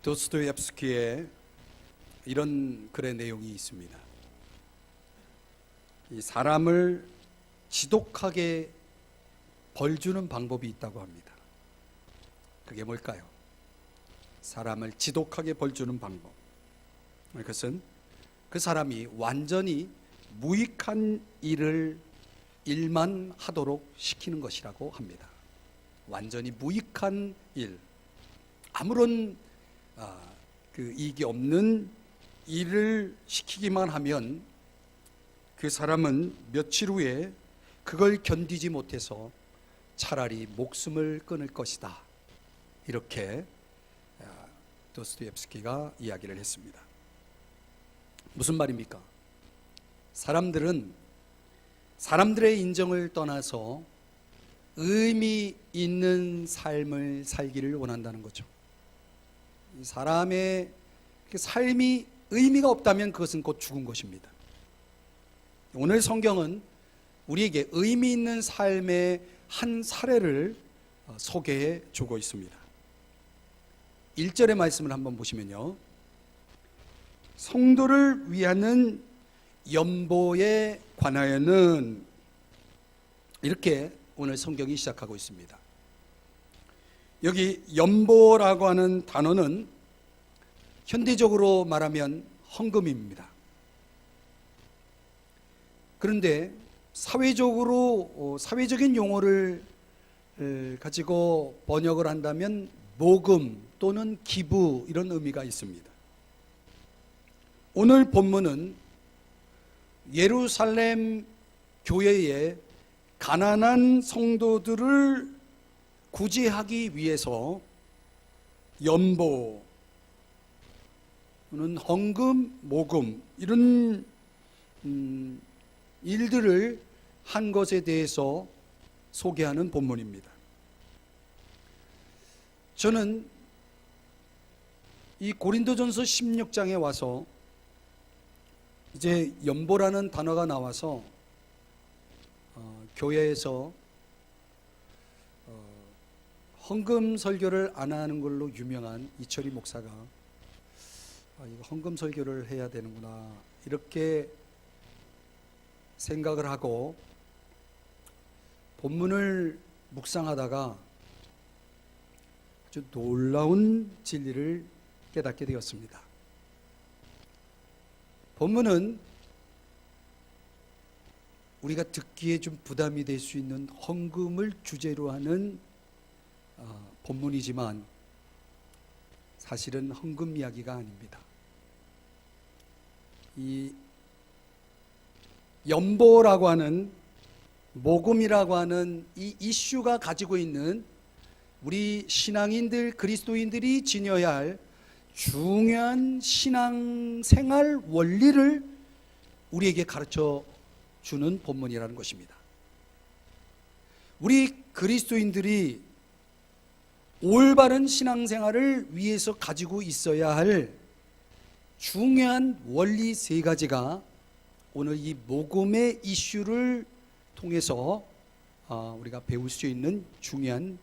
도스토옙스키의 이런 글의 내용이 있습니다. 이 사람을 지독하게 벌주는 방법이 있다고 합니다. 그게 뭘까요? 사람을 지독하게 벌주는 방법. 그것은 그 사람이 완전히 무익한 일만 하도록 시키는 것이라고 합니다. 완전히 무익한 일, 아무런 그 이익이 없는 일을 시키기만 하면 그 사람은 며칠 후에 그걸 견디지 못해서 차라리 목숨을 끊을 것이다. 이렇게 도스토옙스키가 이야기를 했습니다. 무슨 말입니까? 사람들은 사람들의 인정을 떠나서 의미 있는 삶을 살기를 원한다는 거죠. 사람의 삶이 의미가 없다면 그것은 곧 죽은 것입니다. 오늘 성경은 우리에게 의미 있는 삶의 한 사례를 소개해 주고 있습니다. 1절의 말씀을 한번 보시면요, 성도를 위하는 연보에 관하여는, 이렇게 오늘 성경이 시작하고 있습니다. 여기 연보라고 하는 단어는 현대적으로 말하면 헌금입니다. 그런데 사회적인 용어를 가지고 번역을 한다면 모금 또는 기부, 이런 의미가 있습니다. 오늘 본문은 예루살렘 교회의 가난한 성도들을 구제하기 위해서 연보 또는 헌금, 모금, 이런 일들을 한 것에 대해서 소개하는 본문입니다. 저는 이 고린도전서 16장에 와서 이제 연보라는 단어가 나와서 교회에서 헌금 설교를 안 하는 걸로 유명한 이철희 목사가 이거 헌금 설교를 해야 되는구나, 이렇게 생각을 하고 본문을 묵상하다가 아주 놀라운 진리를 깨닫게 되었습니다. 본문은 우리가 듣기에 좀 부담이 될 수 있는 헌금을 주제로 하는 본문이지만 사실은 헌금 이야기가 아닙니다. 이 연보라고 하는, 모금이라고 하는 이 이슈가 가지고 있는 우리 신앙인들, 그리스도인들이 지녀야 할 중요한 신앙생활 원리를 우리에게 가르쳐 주는 본문이라는 것입니다. 우리 그리스도인들이 올바른 신앙생활을 위해서 가지고 있어야 할 중요한 원리 3가지가 오늘 이 모금의 이슈를 통해서 우리가 배울 수 있는 중요한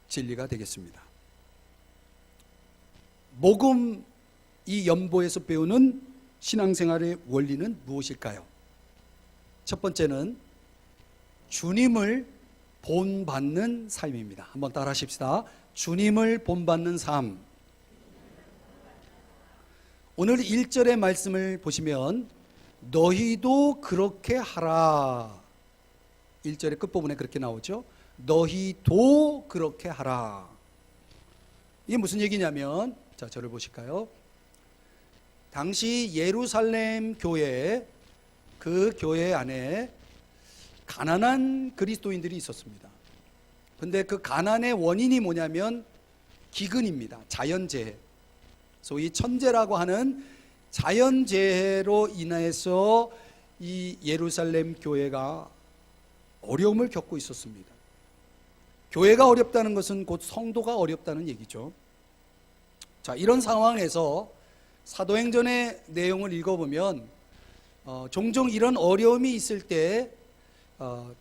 진리가 되겠습니다. 모금, 이 연보에서 배우는 신앙생활의 원리는 무엇일까요? 첫 번째는 주님을 본받는 삶입니다. 한번 따라 하십시다. 주님을 본받는 삶. 오늘 1절의 말씀을 보시면 너희도 그렇게 하라. 1절의 끝부분에 그렇게 나오죠. 너희도 그렇게 하라. 이게 무슨 얘기냐면, 자, 저를 보실까요? 당시 예루살렘 교회, 그 교회 안에 가난한 그리스도인들이 있었습니다. 근데 그 가난의 원인이 뭐냐면 기근입니다. 자연재해. 소위 천재라고 하는 자연재해로 인해서 이 예루살렘 교회가 어려움을 겪고 있었습니다. 교회가 어렵다는 것은 곧 성도가 어렵다는 얘기죠. 자, 이런 상황에서 사도행전의 내용을 읽어보면 종종 이런 어려움이 있을 때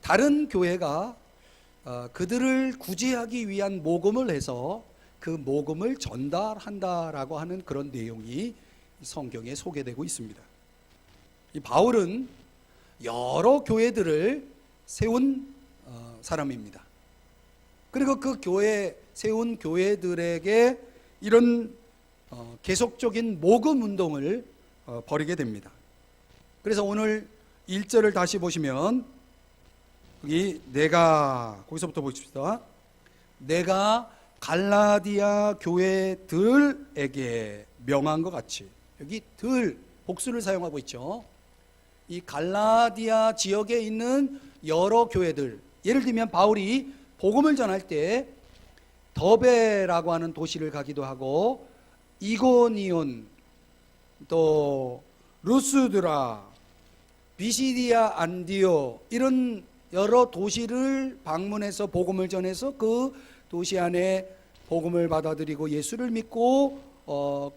다른 교회가 그들을 구제하기 위한 모금을 해서 그 복음을 전달한다라고 하는 그런 내용이 성경에 소개되고 있습니다. 이 바울은 여러 교회들을 세운 사람입니다. 그리고 그 세운 교회들에게 이런 계속적인 모금 운동을 벌이게 됩니다. 그래서 오늘 1절을 다시 보시면 거기서부터 보십시다. 내가 갈라디아 교회들에게 명한 것 같이, 여기 복수를 사용하고 있죠. 이 갈라디아 지역에 있는 여러 교회들, 예를 들면 바울이 복음을 전할 때 더베라고 하는 도시를 가기도 하고, 이고니온, 또 루스드라, 비시디아, 안디오, 이런 여러 도시를 방문해서 복음을 전해서 그 도시 안에 복음을 받아들이고 예수를 믿고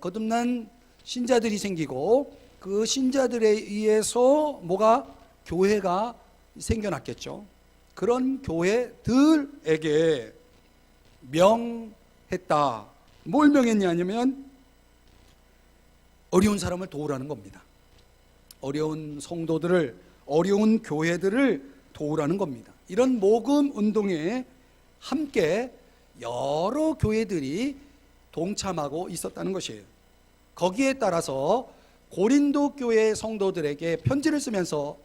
거듭난 신자들이 생기고, 그 신자들에 의해서 교회가 생겨났겠죠. 그런 교회들에게 명했다. 뭘 명했냐면 어려운 사람을 도우라는 겁니다. 어려운 성도들을, 어려운 교회들을 도우라는 겁니다. 이런 모금 운동에 함께 여러 교회들이 동참하고 있었다는 것이에요. 거기에 따라서 고린도 교회 성도들에게 편지를 쓰면서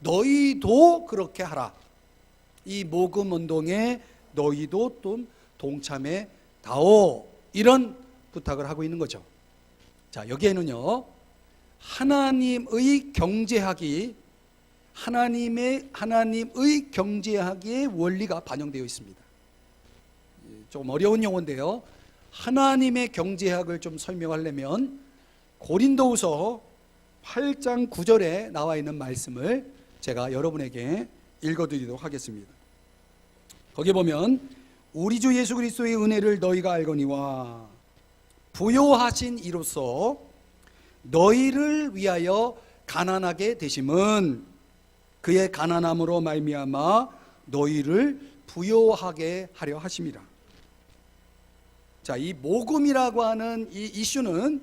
너희도 그렇게 하라. 이 모금 운동에 너희도 좀 동참해 다오. 이런 부탁을 하고 있는 거죠. 자, 여기에는요, 하나님의 경제학이, 하나님의 경제학의 원리가 반영되어 있습니다. 조금 어려운 용어인데요, 하나님의 경제학을 좀 설명하려면 고린도후서 8장 9절에 나와 있는 말씀을 제가 여러분에게 읽어드리도록 하겠습니다. 거기 보면 우리 주 예수 그리스도의 은혜를 너희가 알거니와 부요하신 이로써 너희를 위하여 가난하게 되심은 그의 가난함으로 말미암아 너희를 부요하게 하려 하심이라. 자, 이 모금이라고 하는 이 이슈는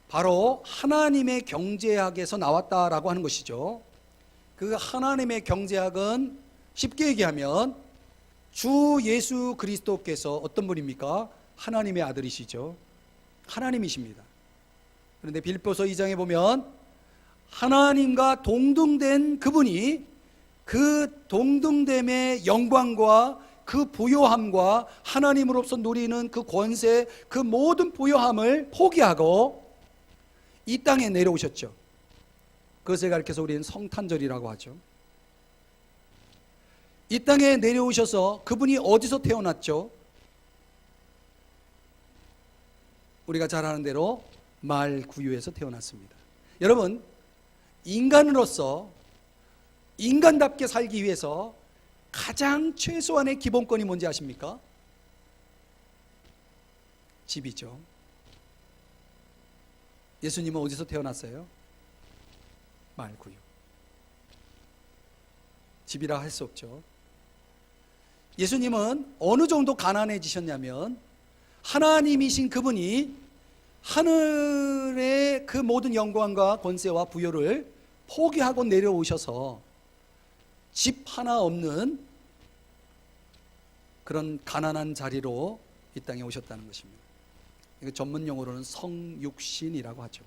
바로 하나님의 경제학에서 나왔다라고 하는 것이죠. 그 하나님의 경제학은 쉽게 얘기하면 주 예수 그리스도께서 어떤 분입니까? 하나님의 아들이시죠. 하나님이십니다. 그런데 빌립보서 2장에 보면 하나님과 동등된 그분이 그 동등됨의 영광과 그 부요함과 하나님으로서 누리는 그 권세, 그 모든 부요함을 포기하고 이 땅에 내려오셨죠. 그것을 가리켜서 우리는 성탄절이라고 하죠. 이 땅에 내려오셔서 그분이 어디서 태어났죠? 우리가 잘 아는 대로 말 구유에서 태어났습니다. 여러분, 인간으로서 인간답게 살기 위해서 가장 최소한의 기본권이 뭔지 아십니까? 집이죠. 예수님은 어디서 태어났어요? 말구유. 집이라 할 수 없죠. 예수님은 어느 정도 가난해지셨냐면 하나님이신 그분이 하늘의 그 모든 영광과 권세와 부요를 포기하고 내려오셔서 집 하나 없는 그런 가난한 자리로 이 땅에 오셨다는 것입니다. 이거 전문 용어로는 성육신이라고 하죠.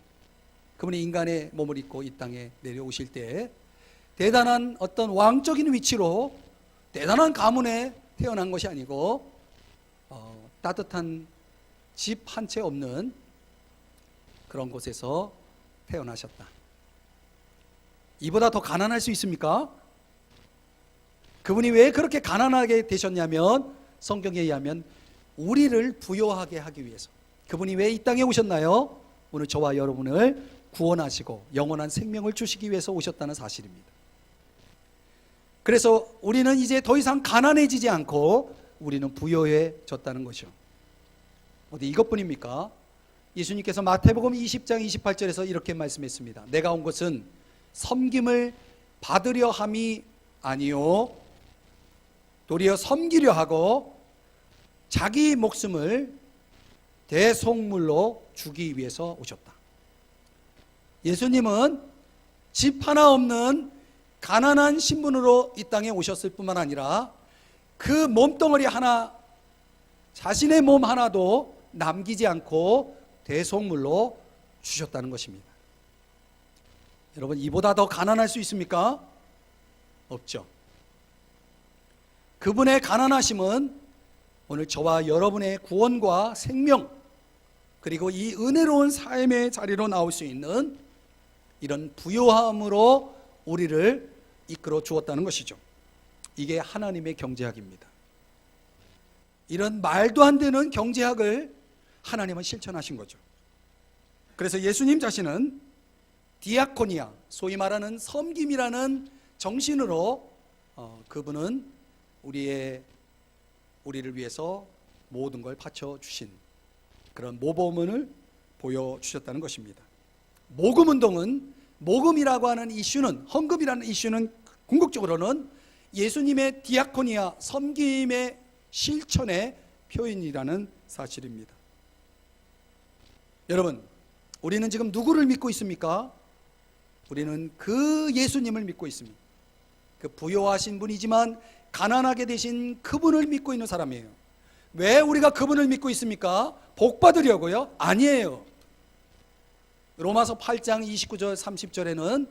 그분이 인간의 몸을 입고 이 땅에 내려오실 때 대단한 어떤 왕적인 위치로 대단한 가문에 태어난 것이 아니고 따뜻한 집 한 채 없는 그런 곳에서 태어나셨다. 이보다 더 가난할 수 있습니까? 그분이 왜 그렇게 가난하게 되셨냐면 성경에 의하면 우리를 부요하게 하기 위해서. 그분이 왜 이 땅에 오셨나요? 오늘 저와 여러분을 구원하시고 영원한 생명을 주시기 위해서 오셨다는 사실입니다. 그래서 우리는 이제 더 이상 가난해지지 않고 우리는 부요해졌다는 것이죠. 어디 이것뿐입니까? 예수님께서 마태복음 20장 28절에서 이렇게 말씀했습니다. 내가 온 것은 섬김을 받으려 함이 아니요 도리어 섬기려 하고 자기 목숨을 대속물로 주기 위해서 오셨다. 예수님은 집 하나 없는 가난한 신분으로 이 땅에 오셨을 뿐만 아니라 그 몸덩어리 하나, 자신의 몸 하나도 남기지 않고 대속물로 주셨다는 것입니다. 여러분, 이보다 더 가난할 수 있습니까? 없죠. 그분의 가난하심은 오늘 저와 여러분의 구원과 생명, 그리고 이 은혜로운 삶의 자리로 나올 수 있는 이런 부요함으로 우리를 이끌어 주었다는 것이죠. 이게 하나님의 경제학입니다. 이런 말도 안 되는 경제학을 하나님은 실천하신 거죠. 그래서 예수님 자신은 디아코니아, 소위 말하는 섬김이라는 정신으로 그분은 우리를 위해서 모든 걸 바쳐 주신 그런 모범을 보여주셨다는 것입니다. 모금운동은, 모금이라고 하는 이슈는, 헌금이라는 이슈는 궁극적으로는 예수님의 디아코니아, 섬김의 실천의 표현이라는 사실입니다. 여러분, 우리는 지금 누구를 믿고 있습니까? 우리는 그 예수님을 믿고 있습니다. 그 부요하신 분이지만 가난하게 되신 그분을 믿고 있는 사람이에요. 왜 우리가 그분을 믿고 있습니까? 복 받으려고요? 아니에요. 로마서 8장 29절 30절에는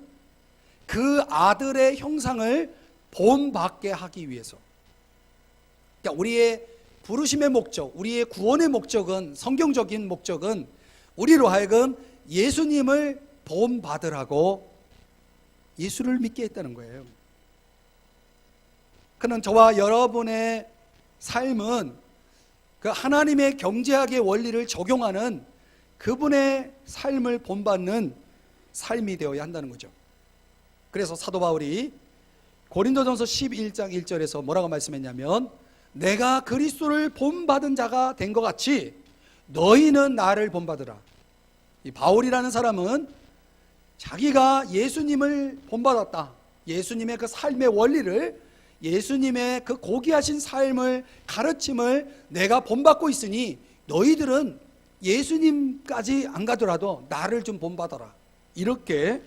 그 아들의 형상을 본받게 하기 위해서, 그러니까 우리의 부르심의 목적, 우리의 구원의 목적은, 성경적인 목적은 우리로 하여금 예수님을 본받으라고 예수를 믿게 했다는 거예요. 그는 저와 여러분의 삶은 그 하나님의 경제학의 원리를 적용하는 그분의 삶을 본받는 삶이 되어야 한다는 거죠. 그래서 사도 바울이 고린도전서 11장 1절에서 뭐라고 말씀했냐면, 내가 그리스도를 본받은 자가 된 것 같이 너희는 나를 본받으라. 이 바울이라는 사람은 자기가 예수님을 본받았다, 예수님의 그 삶의 원리를, 예수님의 그 고귀하신 삶을, 가르침을 내가 본받고 있으니 너희들은 예수님까지 안 가더라도 나를 좀 본받아라, 이렇게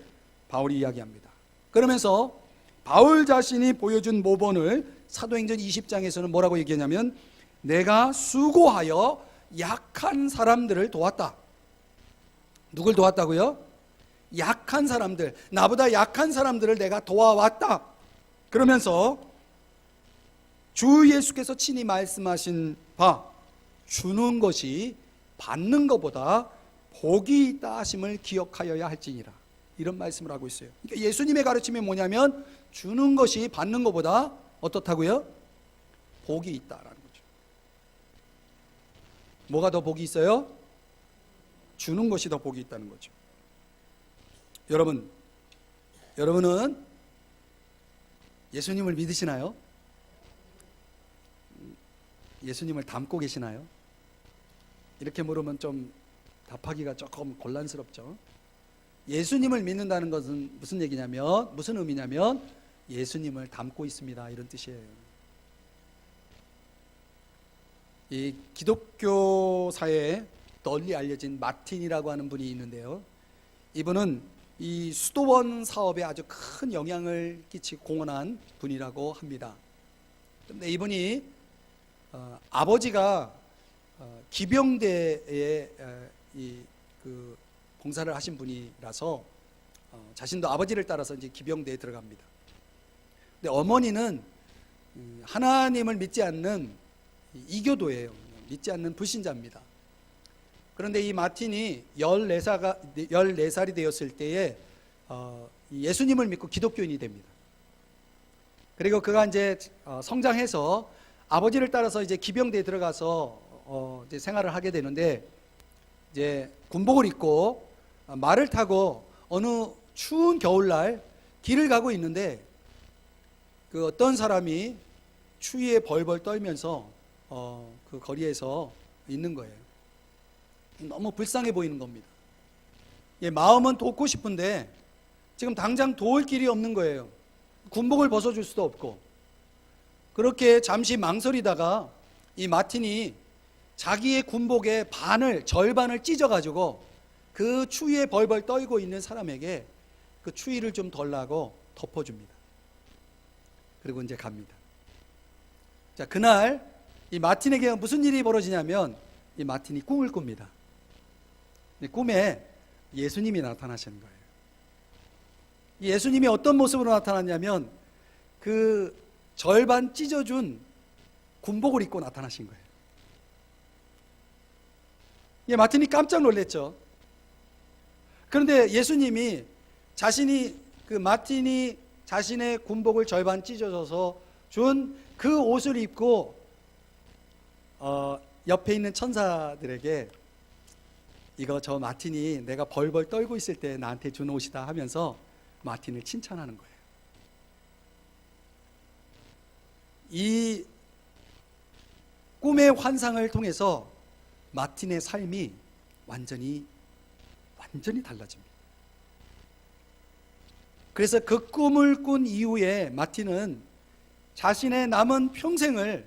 바울이 이야기합니다. 그러면서 바울 자신이 보여준 모범을 사도행전 20장에서는 뭐라고 얘기하냐면, 내가 수고하여 약한 사람들을 도왔다. 누굴 도왔다고요? 약한 사람들, 나보다 약한 사람들을 내가 도와왔다. 그러면서 주 예수께서 친히 말씀하신 바, 주는 것이 받는 것보다 복이 있다 하심을 기억하여야 할지니라, 이런 말씀을 하고 있어요. 그러니까 예수님의 가르침이 뭐냐면, 주는 것이 받는 것보다 어떻다고요? 복이 있다라는 거죠. 뭐가 더 복이 있어요? 주는 것이 더 복이 있다는 거죠. 여러분은 예수님을 믿으시나요? 예수님을 닮고 계시나요? 이렇게 물으면 좀 답하기가 조금 곤란스럽죠. 예수님을 믿는다는 것은 무슨 얘기냐면, 무슨 의미냐면 예수님을 닮고 있습니다, 이런 뜻이에요. 이 기독교사에 널리 알려진 마틴이라고 하는 분이 있는데요, 이분은 이 수도원 사업에 아주 큰 영향을 끼치고 공헌한 분이라고 합니다. 근데 이분이 아버지가 기병대에 그 봉사를 하신 분이라서 자신도 아버지를 따라서 이제 기병대에 들어갑니다. 근데 어머니는 하나님을 믿지 않는 이교도예요. 믿지 않는 불신자입니다. 그런데 이 마틴이 14살이 되었을 때에 예수님을 믿고 기독교인이 됩니다. 그리고 그가 이제 성장해서 아버지를 따라서 이제 기병대에 들어가서 이제 생활을 하게 되는데, 이제 군복을 입고 말을 타고 어느 추운 겨울날 길을 가고 있는데, 그 어떤 사람이 추위에 벌벌 떨면서 그 거리에서 있는 거예요. 너무 불쌍해 보이는 겁니다. 마음은 돕고 싶은데 지금 당장 도울 길이 없는 거예요. 군복을 벗어줄 수도 없고. 그렇게 잠시 망설이다가 이 마틴이 자기의 군복의 절반을 찢어가지고 그 추위에 벌벌 떨고 있는 사람에게 그 추위를 좀 덜 나고 덮어줍니다. 그리고 이제 갑니다. 자, 그날 이 마틴에게 무슨 일이 벌어지냐면 이 마틴이 꿈을 꿉니다. 꿈에 예수님이 나타나시는 거예요. 예수님이 어떤 모습으로 나타났냐면 그 절반 찢어준 군복을 입고 나타나신 거예요. 마틴이 깜짝 놀랐죠. 그런데 예수님이 마틴이 자신의 군복을 절반 찢어져서 준 그 옷을 입고 옆에 있는 천사들에게 이거 저 마틴이 내가 벌벌 떨고 있을 때 나한테 준 옷이다 하면서 마틴을 칭찬하는 거예요. 이 꿈의 환상을 통해서 마틴의 삶이 완전히 달라집니다. 그래서 그 꿈을 꾼 이후에 마틴은 자신의 남은 평생을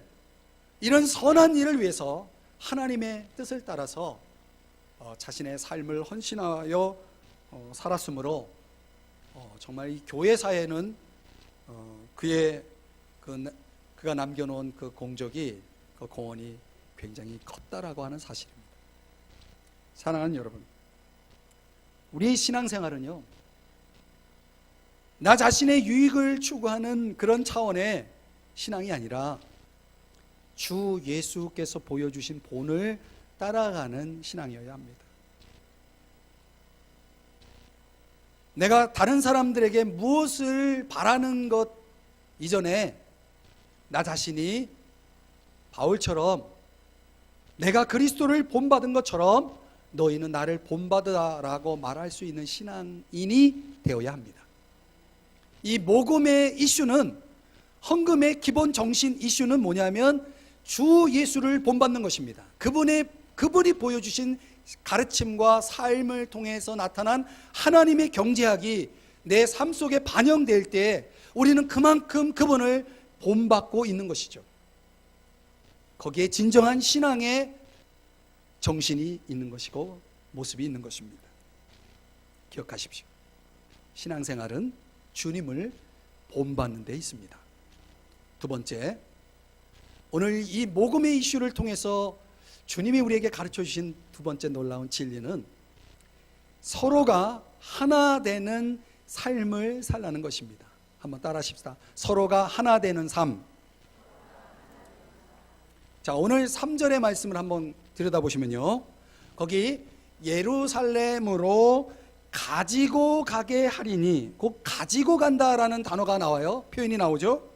이런 선한 일을 위해서 하나님의 뜻을 따라서 자신의 삶을 헌신하여 살았으므로 정말 이 교회사에는 그가 남겨놓은 그 공적이, 그 공헌이 굉장히 컸다라고 하는 사실입니다. 사랑하는 여러분, 우리의 신앙생활은요, 나 자신의 유익을 추구하는 그런 차원의 신앙이 아니라 주 예수께서 보여주신 본을 따라가는 신앙이어야 합니다. 내가 다른 사람들에게 무엇을 바라는 것 이전에 나 자신이 바울처럼 내가 그리스도를 본받은 것처럼 너희는 나를 본받으라라고 말할 수 있는 신앙인이 되어야 합니다. 이 모금의 이슈는, 헌금의 기본 정신 이슈는 뭐냐면 주 예수를 본받는 것입니다. 그분이 보여주신 가르침과 삶을 통해서 나타난 하나님의 경제학이 내 삶 속에 반영될 때 우리는 그만큼 그분을 본받고 있는 것이죠. 거기에 진정한 신앙의 정신이 있는 것이고 모습이 있는 것입니다. 기억하십시오. 신앙생활은 주님을 본받는 데 있습니다. 두 번째, 오늘 이 모금의 이슈를 통해서 주님이 우리에게 가르쳐 주신 두 번째 놀라운 진리는 서로가 하나 되는 삶을 살라는 것입니다. 한번 따라 하십시다. 서로가 하나 되는 삶. 자, 오늘 3절의 말씀을 한번 들여다보시면요, 거기 예루살렘으로 가지고 가게 하리니, 곧 가지고 간다라는 단어가 나와요. 표현이 나오죠.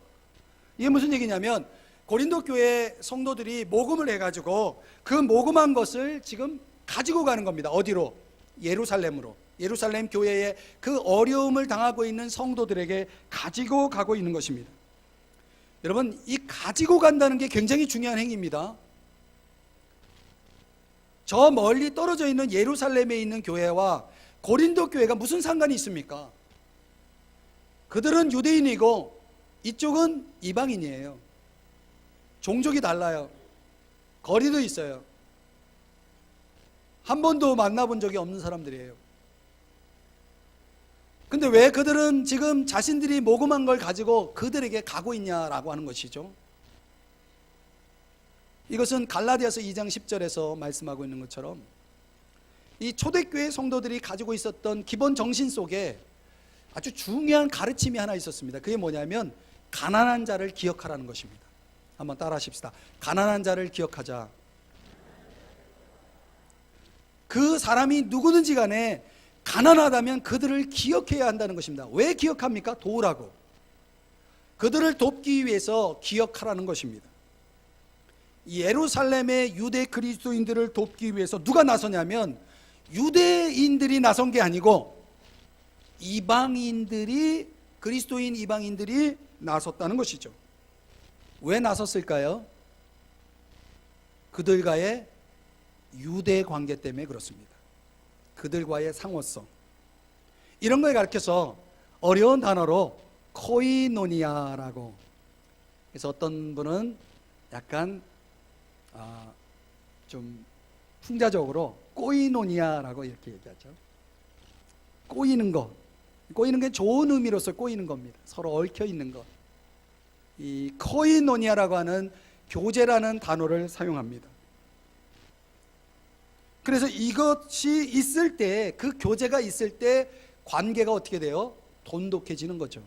이게 무슨 얘기냐면 고린도 교회 성도들이 모금을 해가지고 그 모금한 것을 지금 가지고 가는 겁니다. 어디로? 예루살렘으로. 예루살렘 교회에 그 어려움을 당하고 있는 성도들에게 가지고 가고 있는 것입니다. 여러분, 이 가지고 간다는 게 굉장히 중요한 행위입니다. 저 멀리 떨어져 있는 예루살렘에 있는 교회와 고린도 교회가 무슨 상관이 있습니까? 그들은 유대인이고 이쪽은 이방인이에요. 종족이 달라요. 거리도 있어요. 한 번도 만나본 적이 없는 사람들이에요. 근데 왜 그들은 지금 자신들이 모금한 걸 가지고 그들에게 가고 있냐라고 하는 것이죠. 이것은 갈라디아서 2장 10절에서 말씀하고 있는 것처럼 이 초대교회 성도들이 가지고 있었던 기본 정신 속에 아주 중요한 가르침이 하나 있었습니다. 그게 뭐냐면 가난한 자를 기억하라는 것입니다. 한번 따라 하십시다. 가난한 자를 기억하자. 그 사람이 누구든지 간에 가난하다면 그들을 기억해야 한다는 것입니다. 왜 기억합니까? 도우라고. 그들을 돕기 위해서 기억하라는 것입니다. 예루살렘의 유대 그리스도인들을 돕기 위해서 누가 나서냐면 유대인들이 나선 게 아니고 이방인들이, 그리스도인 이방인들이 나섰다는 것이죠. 왜 나섰을까요? 그들과의 유대 관계 때문에 그렇습니다. 그들과의 상호성, 이런 걸 가르쳐서 어려운 단어로 코이노니아라고, 그래서 어떤 분은 약간 좀 풍자적으로 꼬이노니아라고 이렇게 얘기하죠. 꼬이는 것. 꼬이는 게 좋은 의미로서 꼬이는 겁니다. 서로 얽혀 있는 것. 이 코이노니아라고 하는 교제라는 단어를 사용합니다. 그래서 이것이 있을 때, 그 교제가 있을 때 관계가 어떻게 돼요? 돈독해지는 거죠.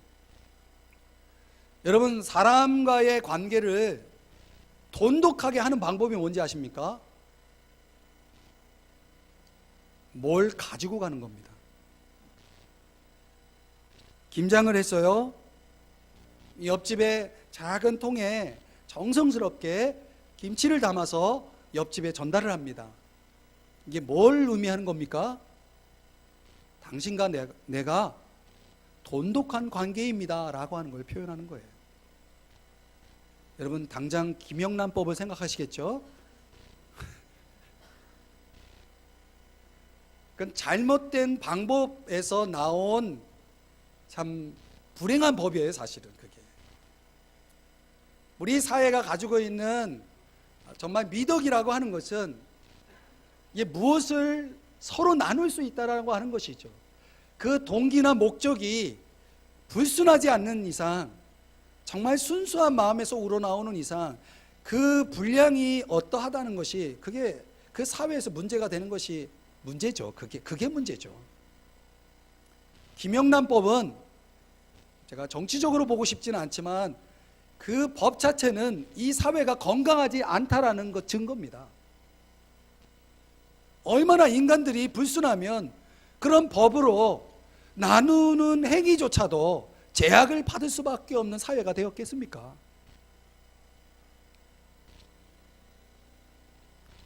여러분, 사람과의 관계를 돈독하게 하는 방법이 뭔지 아십니까? 뭘 가지고 가는 겁니다. 김장을 했어요. 옆집에 작은 통에 정성스럽게 김치를 담아서 옆집에 전달을 합니다. 이게 뭘 의미하는 겁니까? 당신과 내가 돈독한 관계입니다 라고 하는 걸 표현하는 거예요. 여러분, 당장 김영란법을 생각하시겠죠? 그건 잘못된 방법에서 나온 참 불행한 법이에요, 사실은. 그게 우리 사회가 가지고 있는 정말 미덕이라고 하는 것은 이게 무엇을 서로 나눌 수 있다라고 하는 것이죠. 그 동기나 목적이 불순하지 않는 이상, 정말 순수한 마음에서 우러나오는 이상, 그 분량이 어떠하다는 것이, 그게 그 사회에서 문제가 되는 것이 문제죠. 그게 문제죠. 김영란법은 제가 정치적으로 보고 싶지는 않지만 그 법 자체는 이 사회가 건강하지 않다라는 것 증거입니다. 얼마나 인간들이 불순하면 그런 법으로 나누는 행위조차도 제약을 받을 수밖에 없는 사회가 되었겠습니까?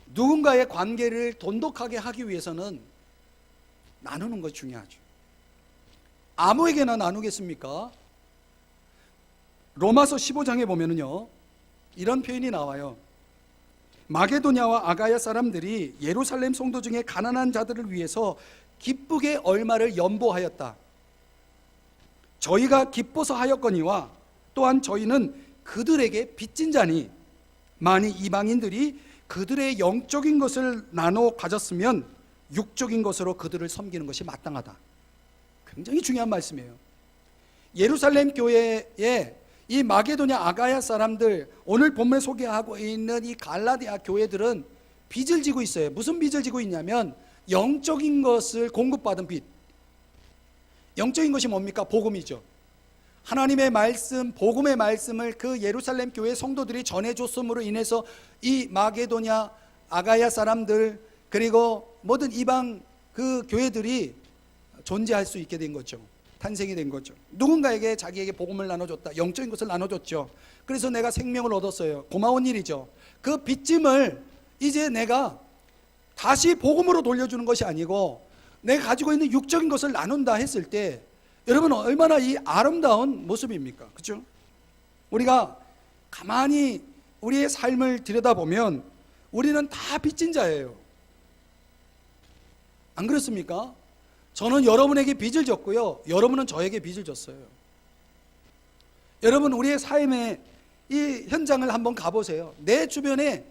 누군가의 관계를 돈독하게 하기 위해서는 나누는 것이 중요하죠. 아무에게나 나누겠습니까? 로마서 15장에 보면은요, 이런 표현이 나와요. 마게도냐와 아가야 사람들이 예루살렘 성도 중에 가난한 자들을 위해서 기쁘게 얼마를 연보하였다. 저희가 기뻐서 하였거니와 또한 저희는 그들에게 빚진 자니, 만일 이방인들이 그들의 영적인 것을 나눠 가졌으면 육적인 것으로 그들을 섬기는 것이 마땅하다. 굉장히 중요한 말씀이에요. 예루살렘 교회에 이 마게도냐 아가야 사람들, 오늘 본문에 소개하고 있는 이 갈라디아 교회들은 빚을 지고 있어요. 무슨 빚을 지고 있냐면 영적인 것을 공급받은 빚. 영적인 것이 뭡니까? 복음이죠. 하나님의 말씀, 복음의 말씀을 그 예루살렘 교회 성도들이 전해줬음으로 인해서 이 마게도냐 아가야 사람들, 그리고 모든 이방 그 교회들이 존재할 수 있게 된 거죠. 탄생이 된 거죠. 누군가에게 자기에게 복음을 나눠줬다. 영적인 것을 나눠줬죠. 그래서 내가 생명을 얻었어요. 고마운 일이죠. 그 빚짐을 이제 내가 다시 복음으로 돌려주는 것이 아니고 내가 가지고 있는 육적인 것을 나눈다 했을 때, 여러분 얼마나 이 아름다운 모습입니까? 그렇죠? 우리가 가만히 우리의 삶을 들여다보면 우리는 다 빚진 자예요. 안 그렇습니까? 저는 여러분에게 빚을 졌고요, 여러분은 저에게 빚을 졌어요. 여러분, 우리의 삶의 이 현장을 한번 가보세요. 내 주변에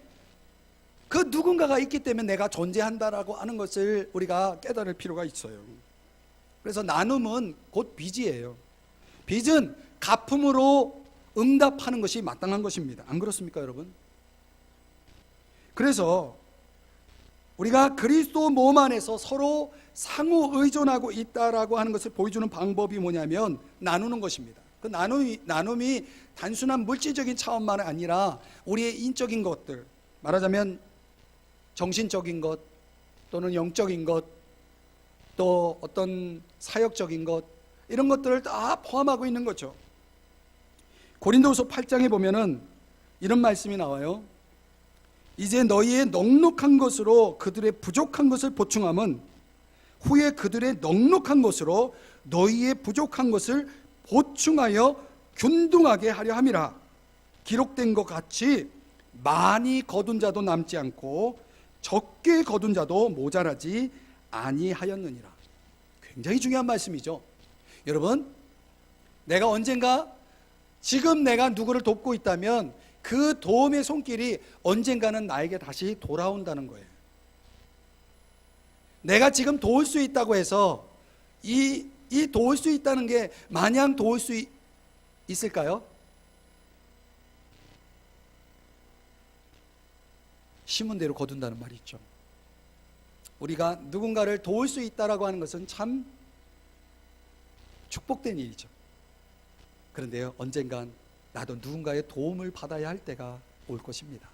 그 누군가가 있기 때문에 내가 존재한다라고 하는 것을 우리가 깨달을 필요가 있어요. 그래서 나눔은 곧 빚이에요. 빚은 갚음으로 응답하는 것이 마땅한 것입니다. 안 그렇습니까, 여러분? 그래서 우리가 그리스도 몸 안에서 서로 상호 의존하고 있다라고 하는 것을 보여주는 방법이 뭐냐면 나누는 것입니다. 그 나눔이 단순한 물질적인 차원만 아니라 우리의 인적인 것들, 말하자면 정신적인 것 또는 영적인 것, 또 어떤 사역적인 것, 이런 것들을 다 포함하고 있는 거죠. 고린도후서 8장에 보면은 이런 말씀이 나와요. 이제 너희의 넉넉한 것으로 그들의 부족한 것을 보충함은 후에 그들의 넉넉한 것으로 너희의 부족한 것을 보충하여 균등하게 하려 함이라. 기록된 것 같이 많이 거둔 자도 남지 않고 적게 거둔 자도 모자라지 아니하였느니라. 굉장히 중요한 말씀이죠. 여러분, 내가 언젠가 지금 내가 누구를 돕고 있다면 그 도움의 손길이 언젠가는 나에게 다시 돌아온다는 거예요. 내가 지금 도울 수 있다고 해서 이 도울 수 있다는 게 마냥 도울 수 있을까요? 심은 대로 거둔다는 말이 있죠. 우리가 누군가를 도울 수 있다라고 하는 것은 참 축복된 일이죠. 그런데요, 언젠간 나도 누군가의 도움을 받아야 할 때가 올 것입니다.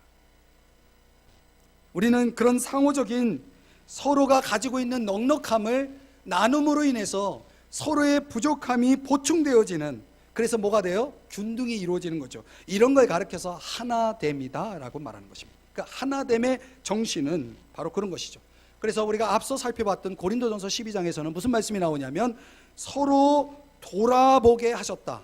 우리는 그런 상호적인 서로가 가지고 있는 넉넉함을 나눔으로 인해서 서로의 부족함이 보충되어지는, 그래서 뭐가 돼요? 균등이 이루어지는 거죠. 이런 걸 가르쳐서 하나됨이다 라고 말하는 것입니다. 그러니까 하나됨의 정신은 바로 그런 것이죠. 그래서 우리가 앞서 살펴봤던 고린도전서 12장에서는 무슨 말씀이 나오냐면 서로 돌아보게 하셨다.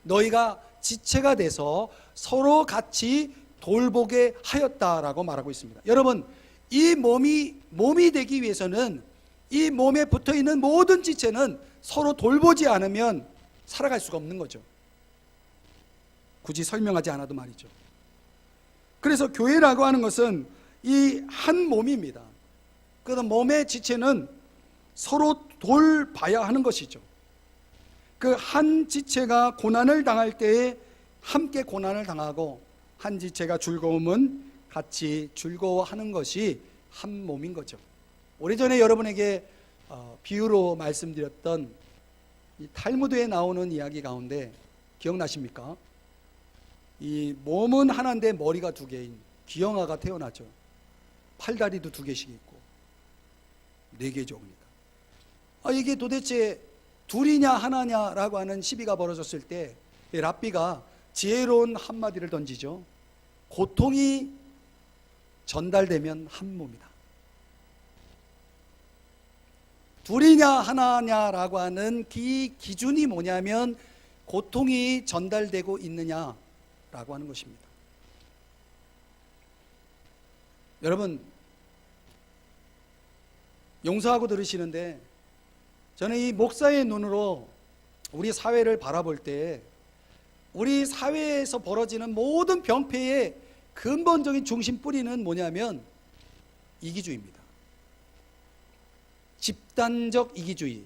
너희가 지체가 돼서 서로 같이 돌보게 하였다라고 말하고 있습니다. 여러분, 이 몸이 되기 위해서는 이 몸에 붙어있는 모든 지체는 서로 돌보지 않으면 살아갈 수가 없는 거죠. 굳이 설명하지 않아도 말이죠. 그래서 교회라고 하는 것은 이 한 몸입니다. 그래서 몸의 지체는 서로 돌봐야 하는 것이죠. 그 한 지체가 고난을 당할 때에 함께 고난을 당하고 한 지체가 즐거움은 같이 즐거워하는 것이 한 몸인 거죠. 오래전에 여러분에게 비유로 말씀드렸던 이 탈무드에 나오는 이야기 가운데 기억나십니까? 이 몸은 하나인데 머리가 두 개인 귀영아가 태어나죠. 팔다리도 두 개씩 있고 네 개죠. 그러니까 이게 도대체 둘이냐 하나냐라고 하는 시비가 벌어졌을 때 랍비가 지혜로운 한마디를 던지죠. 고통이 전달되면 한 몸이다. 둘이냐 하나냐라고 하는 그 기준이 뭐냐면 고통이 전달되고 있느냐라고 하는 것입니다. 여러분, 용서하고 들으시는데 저는 이 목사의 눈으로 우리 사회를 바라볼 때 우리 사회에서 벌어지는 모든 병폐의 근본적인 중심 뿌리는 뭐냐면 이기주의입니다. 집단적 이기주의.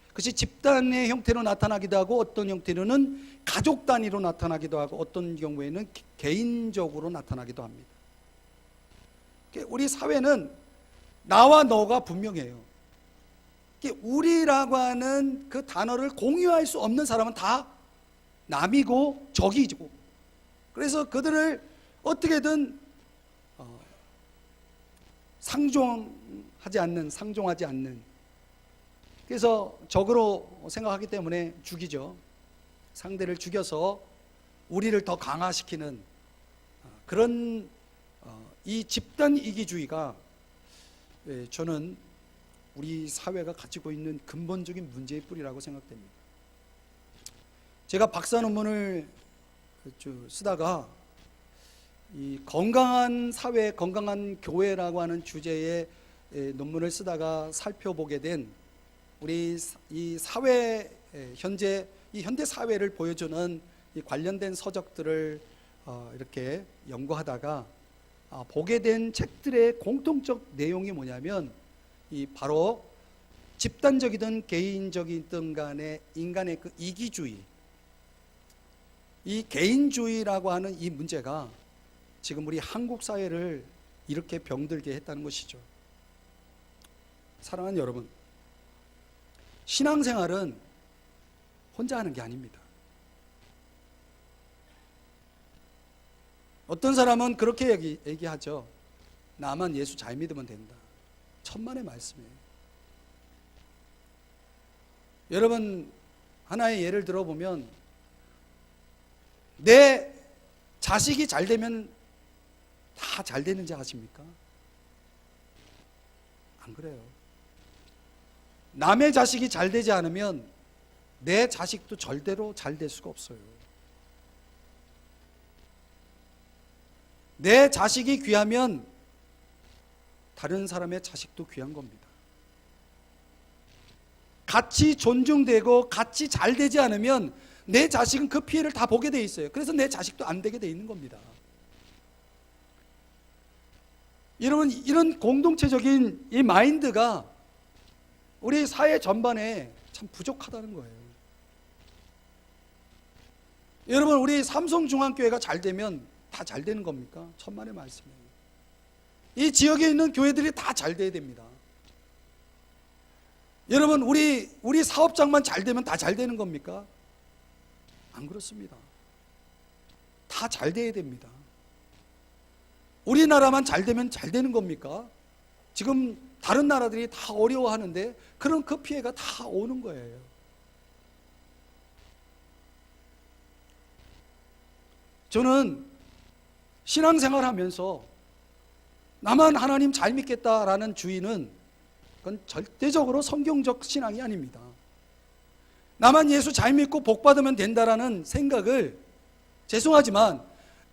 그것이 집단의 형태로 나타나기도 하고 어떤 형태로는 가족 단위로 나타나기도 하고 어떤 경우에는 개인적으로 나타나기도 합니다. 우리 사회는 나와 너가 분명해요. 우리라고 하는 그 단어를 공유할 수 없는 사람은 다 남이고 적이고, 그래서 그들을 어떻게든 상종하지 않는, 그래서 적으로 생각하기 때문에 죽이죠. 상대를 죽여서 우리를 더 강화시키는 그런 이 집단 이기주의가 저는 우리 사회가 가지고 있는 근본적인 문제의 뿌리라고 생각됩니다. 제가 박사 논문을 쓰다가 이 건강한 사회, 건강한 교회라고 하는 주제의 논문을 쓰다가 살펴보게 된 우리 이 사회, 현재 사회를 보여주는 이 관련된 서적들을 이렇게 연구하다가 보게 된 책들의 공통적 내용이 뭐냐면 이 바로 집단적이든 개인적이든 간에 인간의 그 이기주의, 이 개인주의라고 하는 이 문제가 지금 우리 한국 사회를 이렇게 병들게 했다는 것이죠. 사랑하는 여러분, 신앙생활은 혼자 하는 게 아닙니다. 어떤 사람은 그렇게 얘기하죠. 나만 예수 잘 믿으면 된다. 천만의 말씀이에요. 여러분, 하나의 예를 들어보면 내 자식이 잘 되면 다 잘 되는지 아십니까? 안 그래요. 남의 자식이 잘 되지 않으면 내 자식도 절대로 잘 될 수가 없어요. 내 자식이 귀하면 다른 사람의 자식도 귀한 겁니다. 같이 존중되고 같이 잘 되지 않으면 내 자식은 그 피해를 다 보게 돼 있어요. 그래서 내 자식도 안 되게 돼 있는 겁니다. 여러분, 이런 공동체적인 이 마인드가 우리 사회 전반에 참 부족하다는 거예요. 여러분, 우리 삼성중앙교회가 잘 되면 다 잘 되는 겁니까? 천만의 말씀이에요. 이 지역에 있는 교회들이 다 잘 돼야 됩니다. 여러분, 우리 사업장만 잘 되면 다 잘 되는 겁니까? 안 그렇습니다. 다 잘 돼야 됩니다. 우리나라만 잘 되면 잘 되는 겁니까? 지금 다른 나라들이 다 어려워하는데 그런 그 피해가 다 오는 거예요. 저는 신앙생활 하면서 나만 하나님 잘 믿겠다라는 주의는 그건 절대적으로 성경적 신앙이 아닙니다. 나만 예수 잘 믿고 복 받으면 된다라는 생각을, 죄송하지만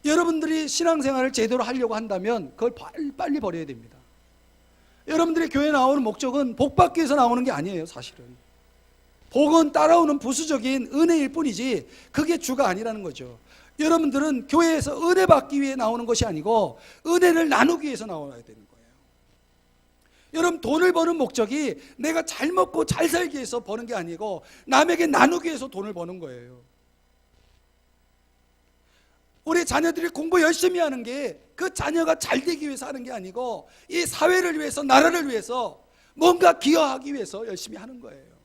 여러분들이 신앙생활을 제대로 하려고 한다면 그걸 빨리 버려야 됩니다. 여러분들이 교회 나오는 목적은 복 받기 위해서 나오는 게 아니에요. 사실은 복은 따라오는 부수적인 은혜일 뿐이지 그게 주가 아니라는 거죠. 여러분들은 교회에서 은혜 받기 위해 나오는 것이 아니고 은혜를 나누기 위해서 나와야 되는 거예요. 여러분, 돈을 버는 목적이 내가 잘 먹고 잘 살기 위해서 버는 게 아니고 남에게 나누기 위해서 돈을 버는 거예요. 우리 자녀들이 공부 열심히 하는 게 그 자녀가 잘 되기 위해서 하는 게 아니고 이 사회를 위해서, 나라를 위해서 뭔가 기여하기 위해서 열심히 하는 거예요.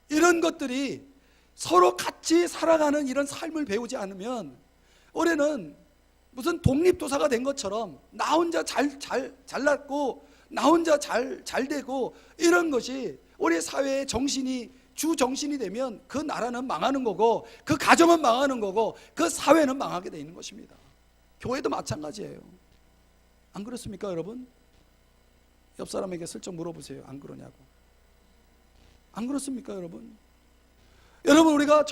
이런 것들이 서로 같이 살아가는 이런 삶을 배우지 않으면 올해는 무슨 독립도사가 된 것처럼 나 혼자 잘났고 나 혼자 잘 되고 이런 것이 우리 사회의 정신이, 주 정신이 되면 그 나라는 망하는 거고 그 가정은 망하는 거고 그 사회는 망하게 돼 있는 것입니다. 교회도 마찬가지예요. 안 그렇습니까, 여러분? 옆 사람에게 슬쩍 물어보세요. 안 그러냐고. 안 그렇습니까, 여러분? 여러분, 우리가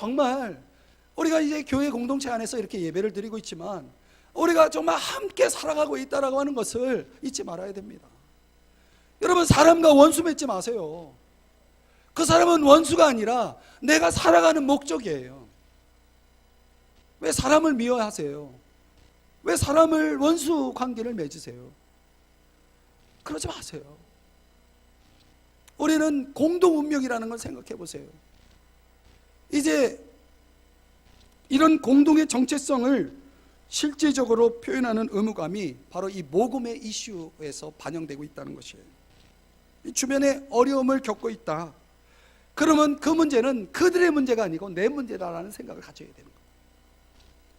이제 교회 공동체 안에서 이렇게 예배를 드리고 있지만 우리가 정말 함께 살아가고 있다라고 하는 것을 잊지 말아야 됩니다. 여러분, 사람과 원수 맺지 마세요. 그 사람은 원수가 아니라 내가 살아가는 목적이에요. 왜 사람을 미워하세요? 왜 사람을 원수 관계를 맺으세요? 그러지 마세요. 우리는 공동 운명이라는 걸 생각해 보세요. 이제 이런 공동의 정체성을 실질적으로 표현하는 의무감이 바로 이 모금의 이슈에서 반영되고 있다는 것이에요. 이 주변에 어려움을 겪고 있다. 그러면 그 문제는 그들의 문제가 아니고 내 문제다라는 생각을 가져야 되는 거예요.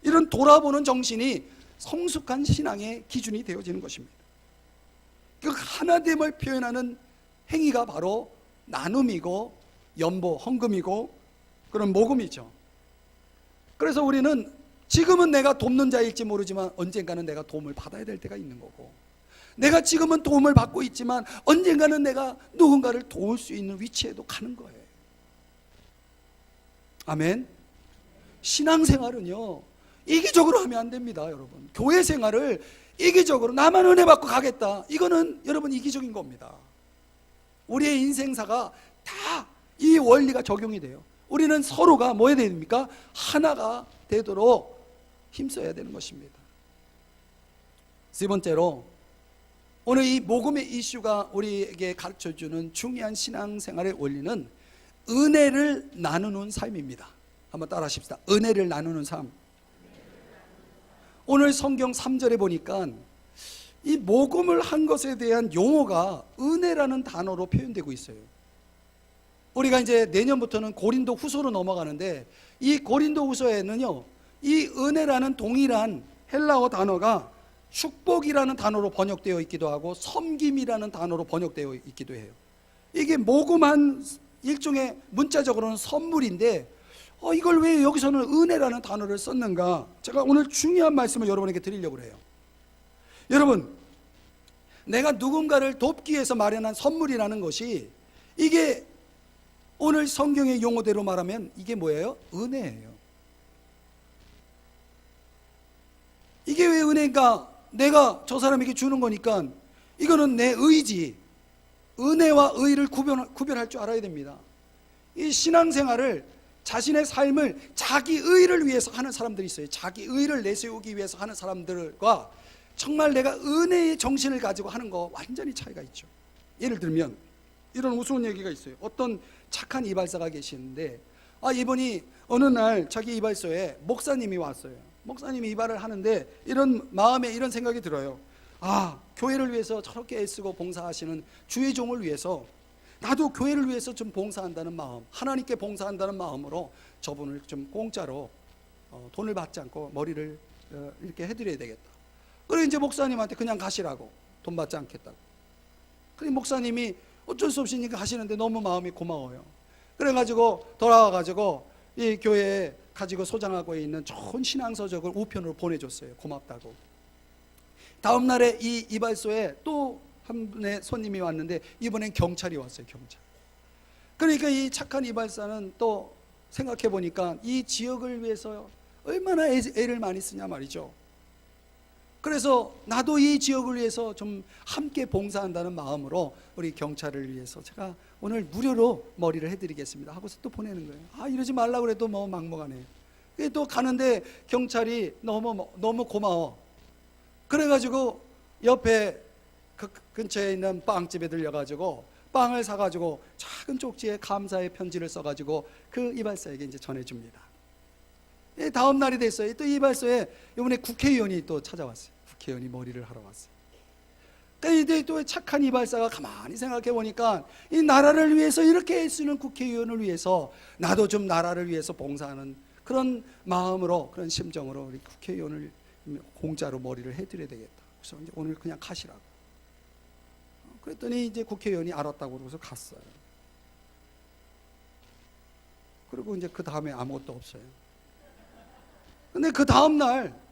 이런 돌아보는 정신이 성숙한 신앙의 기준이 되어지는 것입니다. 그 하나됨을 표현하는 행위가 바로 나눔이고 연보, 헌금이고 그런 모금이죠. 그래서 우리는 지금은 내가 돕는 자일지 모르지만 언젠가는 내가 도움을 받아야 될 때가 있는 거고, 내가 지금은 도움을 받고 있지만 언젠가는 내가 누군가를 도울 수 있는 위치에도 가는 거예요. 아멘. 신앙생활은요 이기적으로 하면 안 됩니다. 여러분, 교회 생활을 이기적으로 나만 은혜 받고 가겠다, 이거는 여러분 이기적인 겁니다. 우리의 인생사가 다 이 원리가 적용이 돼요. 우리는 서로가 뭐 해야 됩니까? 하나가 되도록 힘써야 되는 것입니다. 세 번째로, 오늘 이 모금의 이슈가 우리에게 가르쳐주는 중요한 신앙생활의 원리는 은혜를 나누는 삶입니다. 한번 따라 하십시다. 은혜를 나누는 삶. 오늘 성경 3절에 보니까 이 모금을 한 것에 대한 용어가 은혜라는 단어로 표현되고 있어요. 우리가 이제 내년부터는 고린도 후서로 넘어가는데 이 고린도 후서에는요 이 은혜라는 동일한 헬라어 단어가 축복이라는 단어로 번역되어 있기도 하고 섬김이라는 단어로 번역되어 있기도 해요. 이게 모금한 일종의 문자적으로는 선물인데 이걸 왜 여기서는 은혜라는 단어를 썼는가? 제가 오늘 중요한 말씀을 여러분에게 드리려고 해요. 여러분, 내가 누군가를 돕기 위해서 마련한 선물이라는 것이, 이게 오늘 성경의 용어대로 말하면 이게 뭐예요? 은혜예요. 이게 왜 은혜인가? 내가 저 사람에게 주는 거니까 이거는 내 의지, 은혜와 의를 구별할 줄 알아야 됩니다. 이 신앙생활을, 자신의 삶을 자기 의를 위해서 하는 사람들이 있어요. 자기 의를 내세우기 위해서 하는 사람들과 정말 내가 은혜의 정신을 가지고 하는 거 완전히 차이가 있죠. 예를 들면 이런 우스운 얘기가 있어요. 어떤 착한 이발사가 계시는데 이분이 어느 날 자기 이발소에 목사님이 왔어요. 목사님이 이발을 하는데 이런 마음에 이런 생각이 들어요. 교회를 위해서 저렇게 애쓰고 봉사하시는 주의 종을 위해서 나도 교회를 위해서 좀 봉사한다는 마음, 하나님께 봉사한다는 마음으로 저분을 좀 공짜로 돈을 받지 않고 머리를 이렇게 해드려야 되겠다. 그래 이제 목사님한테 그냥 가시라고, 돈 받지 않겠다고. 그래 목사님이 어쩔 수 없이 가시는데 너무 마음이 고마워요. 그래가지고 돌아와가지고 이 교회에 가지고 소장하고 있는 좋은 신앙서적을 우편으로 보내줬어요. 고맙다고. 다음 날에 이 이발소에 또 한 분의 손님이 왔는데 이번엔 경찰이 왔어요. 경찰. 그러니까 이 착한 이발사는 또 생각해 보니까 이 지역을 위해서 얼마나 애를 많이 쓰냐 말이죠. 그래서 나도 이 지역을 위해서 좀 함께 봉사한다는 마음으로 우리 경찰을 위해서 제가 오늘 무료로 머리를 해드리겠습니다 하고서 또 보내는 거예요. 이러지 말라고 그래도 뭐 막무가내. 또 가는데 경찰이 너무 고마워. 그래가지고 옆에 그 근처에 있는 빵집에 들려가지고 빵을 사가지고 작은 쪽지에 감사의 편지를 써가지고 그 이발사에게 이제 전해줍니다. 다음 날이 됐어요. 또 이발소에 이번에 국회의원이 또 찾아왔어요. 국회의원이 머리를 하러 왔어요. 그런데 또 착한 이발사가 가만히 생각해 보니까 이 나라를 위해서 이렇게 애쓰는 국회의원을 위해서 나도 좀 나라를 위해서 봉사하는 그런 마음으로, 그런 심정으로 우리 국회의원을 공짜로 머리를 해드려야 되겠다. 그래서 이제 오늘 그냥 가시라고. 그랬더니 이제 국회의원이 알았다고 그러고서 갔어요. 그리고 이제 그 다음에 아무것도 없어요. 근데 그 다음 날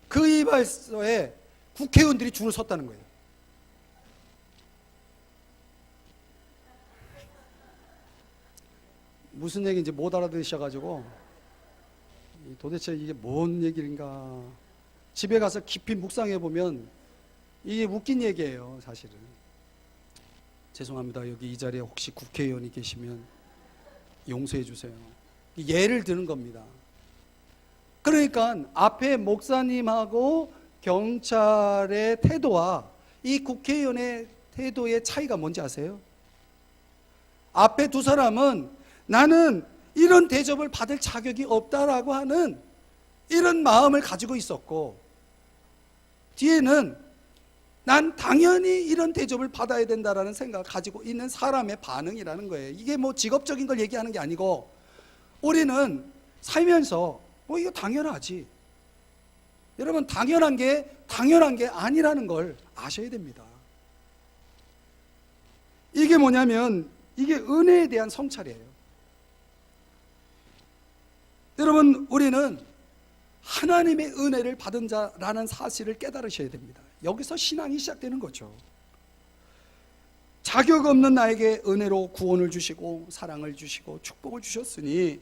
그 이발소에 국회의원들이 줄을 섰다는 거예요. 무슨 얘기인지 못 알아들으셔가지고 도대체 이게 뭔 얘기인가. 집에 가서 깊이 묵상해 보면 이게 웃긴 얘기예요, 사실은. 죄송합니다. 여기 이 자리에 혹시 국회의원이 계시면 용서해 주세요. 예를 드는 겁니다. 그러니까 앞에 목사님하고 경찰의 태도와 이 국회의원의 태도의 차이가 뭔지 아세요? 앞에 두 사람은 나는 이런 대접을 받을 자격이 없다라고 하는 이런 마음을 가지고 있었고, 뒤에는 난 당연히 이런 대접을 받아야 된다라는 생각을 가지고 있는 사람의 반응이라는 거예요. 이게 뭐 직업적인 걸 얘기하는 게 아니고, 우리는 살면서 이거 당연하지. 여러분, 당연한 게 아니라는 걸 아셔야 됩니다. 이게 뭐냐면 이게 은혜에 대한 성찰이에요. 여러분, 우리는 하나님의 은혜를 받은 자라는 사실을 깨달으셔야 됩니다. 여기서 신앙이 시작되는 거죠. 자격 없는 나에게 은혜로 구원을 주시고 사랑을 주시고 축복을 주셨으니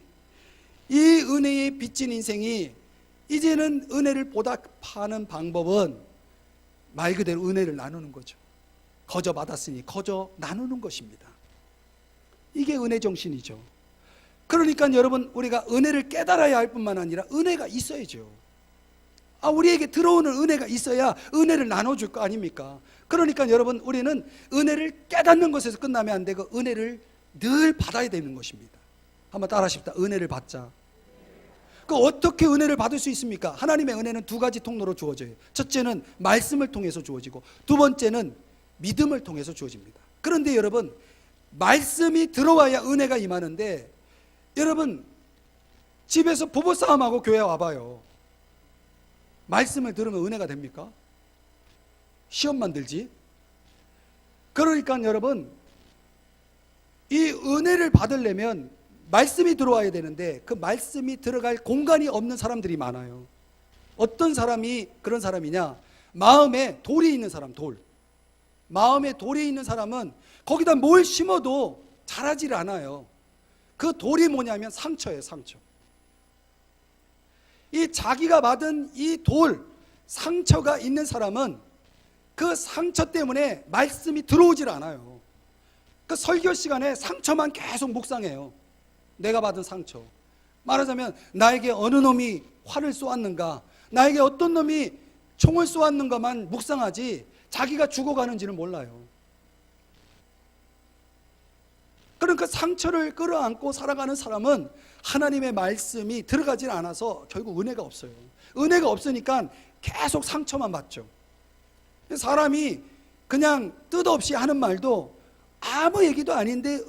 이 은혜에 빚진 인생이 이제는 은혜를 보답하는 방법은 말 그대로 은혜를 나누는 거죠. 거저 받았으니 거저 나누는 것입니다. 이게 은혜 정신이죠. 그러니까 여러분, 우리가 은혜를 깨달아야 할 뿐만 아니라 은혜가 있어야죠. 우리에게 들어오는 은혜가 있어야 은혜를 나눠줄 거 아닙니까? 그러니까 여러분, 우리는 은혜를 깨닫는 것에서 끝나면 안 되고 은혜를 늘 받아야 되는 것입니다. 한번 따라 하십시다. 은혜를 받자. 어떻게 은혜를 받을 수 있습니까? 하나님의 은혜는 두 가지 통로로 주어져요. 첫째는 말씀을 통해서 주어지고, 두 번째는 믿음을 통해서 주어집니다. 그런데 여러분, 말씀이 들어와야 은혜가 임하는데, 여러분 집에서 부부싸움하고 교회 와봐요. 말씀을 들으면 은혜가 됩니까? 시험만 들지. 그러니까 여러분, 이 은혜를 받으려면 말씀이 들어와야 되는데 그 말씀이 들어갈 공간이 없는 사람들이 많아요. 어떤 사람이 그런 사람이냐? 마음에 돌이 있는 사람, 돌. 마음에 돌이 있는 사람은 거기다 뭘 심어도 자라질 않아요. 그 돌이 뭐냐면 상처예요, 상처. 이 자기가 받은 이 돌, 상처가 있는 사람은 그 상처 때문에 말씀이 들어오질 않아요. 그 설교 시간에 상처만 계속 묵상해요. 내가 받은 상처. 말하자면 나에게 어느 놈이 화를 쏘았는가, 나에게 어떤 놈이 총을 쏘았는 것만 묵상하지 자기가 죽어가는지는 몰라요. 그러니까 상처를 끌어안고 살아가는 사람은 하나님의 말씀이 들어가질 않아서 결국 은혜가 없어요. 은혜가 없으니까 계속 상처만 받죠. 사람이 그냥 뜻없이 하는 말도 아무 얘기도 아닌데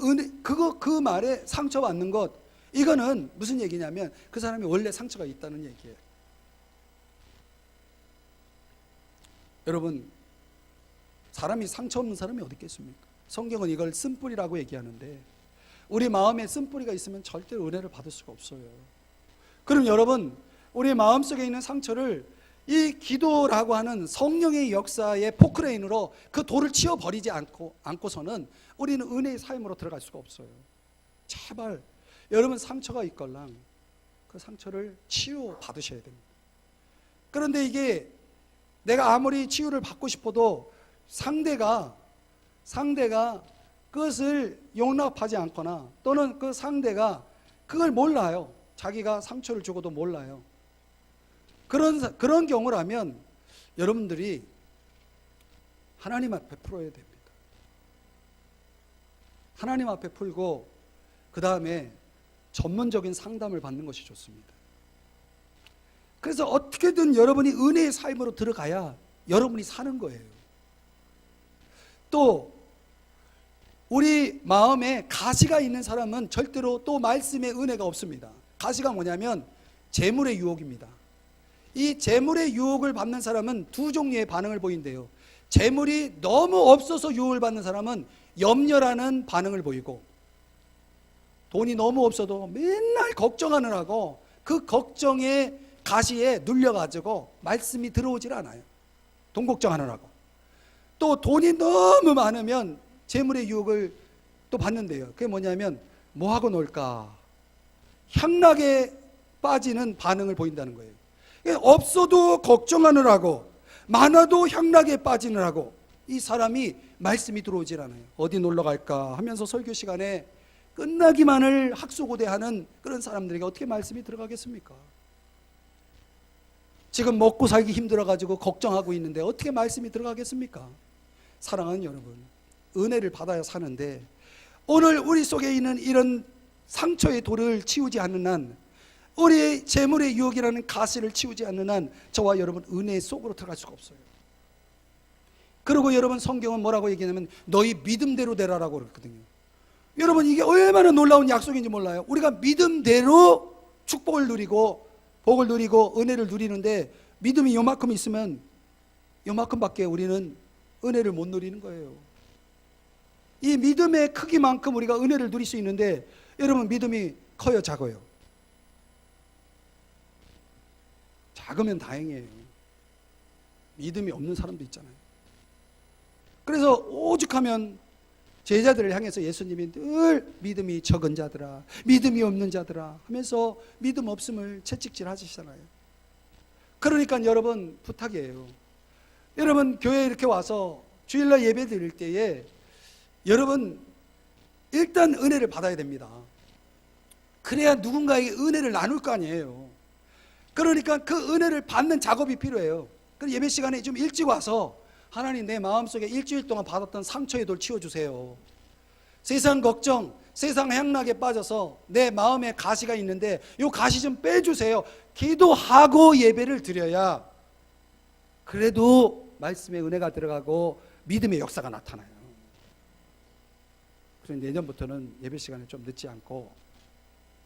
그 말에 상처받는 것, 이거는 무슨 얘기냐면 그 사람이 원래 상처가 있다는 얘기예요. 여러분, 사람이 상처 없는 사람이 어디 있겠습니까? 성경은 이걸 쓴뿌리라고 얘기하는데 우리 마음에 쓴뿌리가 있으면 절대로 은혜를 받을 수가 없어요. 그럼 여러분, 우리 마음속에 있는 상처를 이 기도라고 하는 성령의 역사의 포크레인으로 그 돌을 치워버리지 않고서는 우리는 은혜의 삶으로 들어갈 수가 없어요. 제발 여러분, 상처가 있걸랑 그 상처를 치유받으셔야 됩니다. 그런데 이게 내가 아무리 치유를 받고 싶어도 상대가 그것을 용납하지 않거나 또는 그 상대가 그걸 몰라요. 자기가 상처를 주고도 몰라요. 그런 경우라면 여러분들이 하나님 앞에 풀어야 됩니다. 하나님 앞에 풀고 그 다음에 전문적인 상담을 받는 것이 좋습니다. 그래서 어떻게든 여러분이 은혜의 삶으로 들어가야 여러분이 사는 거예요. 또 우리 마음에 가시가 있는 사람은 절대로 또 말씀의 은혜가 없습니다. 가시가 뭐냐면 재물의 유혹입니다. 이 재물의 유혹을 받는 사람은 두 종류의 반응을 보인대요. 재물이 너무 없어서 유혹을 받는 사람은 염려라는 반응을 보이고, 돈이 너무 없어도 맨날 걱정하느라고 그 걱정의 가시에 눌려가지고 말씀이 들어오질 않아요. 돈 걱정하느라고. 또 돈이 너무 많으면 재물의 유혹을 또 받는데요. 그게 뭐냐면 뭐 하고 놀까, 향락에 빠지는 반응을 보인다는 거예요. 없어도 걱정하느라고 많아도 향락에 빠지느라고 이 사람이 말씀이 들어오질 않아요. 어디 놀러 갈까 하면서 설교 시간에 끝나기만을 학수고대하는 그런 사람들에게 어떻게 말씀이 들어가겠습니까? 지금 먹고 살기 힘들어가지고 걱정하고 있는데 어떻게 말씀이 들어가겠습니까? 사랑하는 여러분, 은혜를 받아야 사는데 오늘 우리 속에 있는 이런 상처의 돌을 치우지 않는 한, 우리의 재물의 유혹이라는 가시를 치우지 않는 한 저와 여러분 은혜 속으로 들어갈 수가 없어요. 그리고 여러분, 성경은 뭐라고 얘기하냐면 너희 믿음대로 되라라고 그랬거든요. 여러분, 이게 얼마나 놀라운 약속인지 몰라요. 우리가 믿음대로 축복을 누리고 복을 누리고 은혜를 누리는데 믿음이 요만큼 있으면 요만큼밖에 우리는 은혜를 못 누리는 거예요. 이 믿음의 크기만큼 우리가 은혜를 누릴 수 있는데 여러분, 믿음이 커요, 작아요? 작으면 다행이에요. 믿음이 없는 사람도 있잖아요. 그래서 오죽하면 제자들을 향해서 예수님이 늘 믿음이 적은 자들아, 믿음이 없는 자들아 하면서 믿음 없음을 채찍질 하시잖아요. 그러니까 여러분, 부탁이에요. 여러분, 교회에 이렇게 와서 주일날 예배 드릴 때에 여러분 일단 은혜를 받아야 됩니다. 그래야 누군가에게 은혜를 나눌 거 아니에요. 그러니까 그 은혜를 받는 작업이 필요해요. 그래서 예배 시간에 좀 일찍 와서 하나님, 내 마음속에 일주일 동안 받았던 상처의 돌 치워주세요. 세상 걱정, 세상 향락에 빠져서 내 마음에 가시가 있는데 이 가시 좀 빼주세요. 기도하고 예배를 드려야 그래도 말씀의 은혜가 들어가고 믿음의 역사가 나타나요. 그래서 내년부터는 예배 시간에 좀 늦지 않고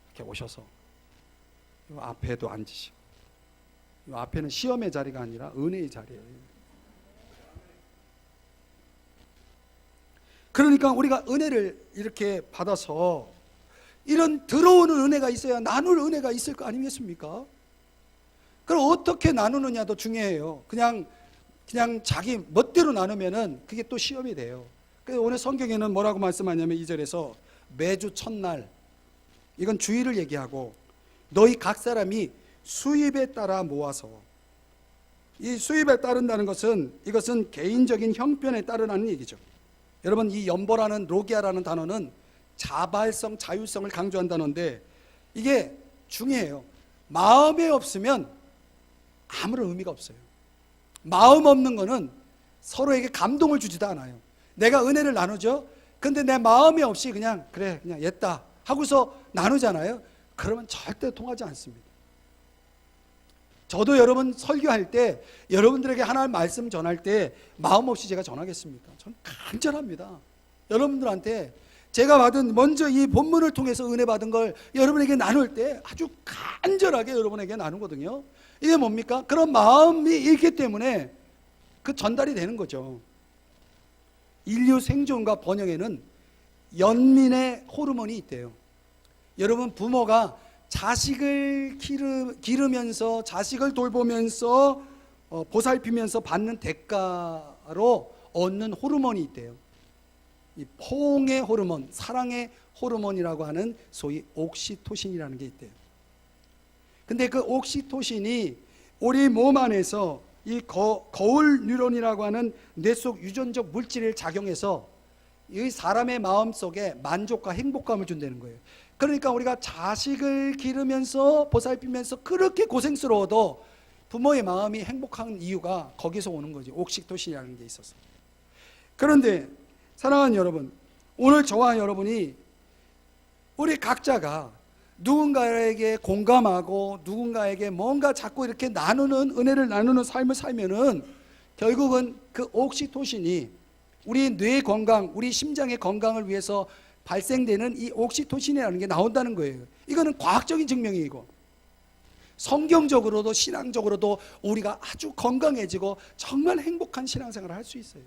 이렇게 오셔서 이 앞에도 앉으시고, 이 앞에는 시험의 자리가 아니라 은혜의 자리예요. 그러니까 우리가 은혜를 이렇게 받아서 이런 들어오는 은혜가 있어야 나눌 은혜가 있을 거 아니겠습니까? 그럼 어떻게 나누느냐도 중요해요. 그냥 자기 멋대로 나누면은 그게 또 시험이 돼요. 그래서 오늘 성경에는 뭐라고 말씀하냐면 2절에서 매주 첫날, 이건 주일을 얘기하고, 너희 각 사람이 수입에 따라 모아서, 이 수입에 따른다는 것은 이것은 개인적인 형편에 따르라는 얘기죠. 여러분, 이 연보라는 로기아라는 단어는 자발성, 자율성을 강조한 단어인데 이게 중요해요. 마음에 없으면 아무런 의미가 없어요. 마음 없는 거는 서로에게 감동을 주지도 않아요. 내가 은혜를 나누죠. 근데 내 마음이 없이 그냥 그래 그냥 옛다 하고서 나누잖아요. 그러면 절대 통하지 않습니다. 저도 여러분 설교할 때 여러분들에게 하나님 말씀 전할 때 마음 없이 제가 전하겠습니까? 저는 간절합니다. 여러분들한테 제가 받은 먼저 이 본문을 통해서 은혜 받은 걸 여러분에게 나눌 때 아주 간절하게 여러분에게 나누거든요. 이게 뭡니까? 그런 마음이 있기 때문에 그 전달이 되는 거죠. 인류 생존과 번영에는 연민의 호르몬이 있대요. 여러분 부모가 자식을 기르면서 자식을 돌보면서 보살피면서 받는 대가로 얻는 호르몬이 있대요. 이 포옹의 호르몬, 사랑의 호르몬이라고 하는 소위 옥시토신이라는 게 있대요. 근데 그 옥시토신이 우리 몸 안에서 이 거울 뉴런이라고 하는 뇌 속 유전적 물질을 작용해서 이 사람의 마음 속에 만족과 행복감을 준다는 거예요. 그러니까 우리가 자식을 기르면서 보살피면서 그렇게 고생스러워도 부모의 마음이 행복한 이유가 거기서 오는 거죠. 옥시토신이라는 게 있어서. 그런데 사랑하는 여러분, 오늘 저와 여러분이 우리 각자가 누군가에게 공감하고 누군가에게 뭔가 자꾸 이렇게 나누는 은혜를 나누는 삶을 살면은 결국은 그 옥시토신이 우리 뇌 건강, 우리 심장의 건강을 위해서 발생되는 이 옥시토신이라는 게 나온다는 거예요. 이거는 과학적인 증명이고 성경적으로도 신앙적으로도 우리가 아주 건강해지고 정말 행복한 신앙생활을 할 수 있어요.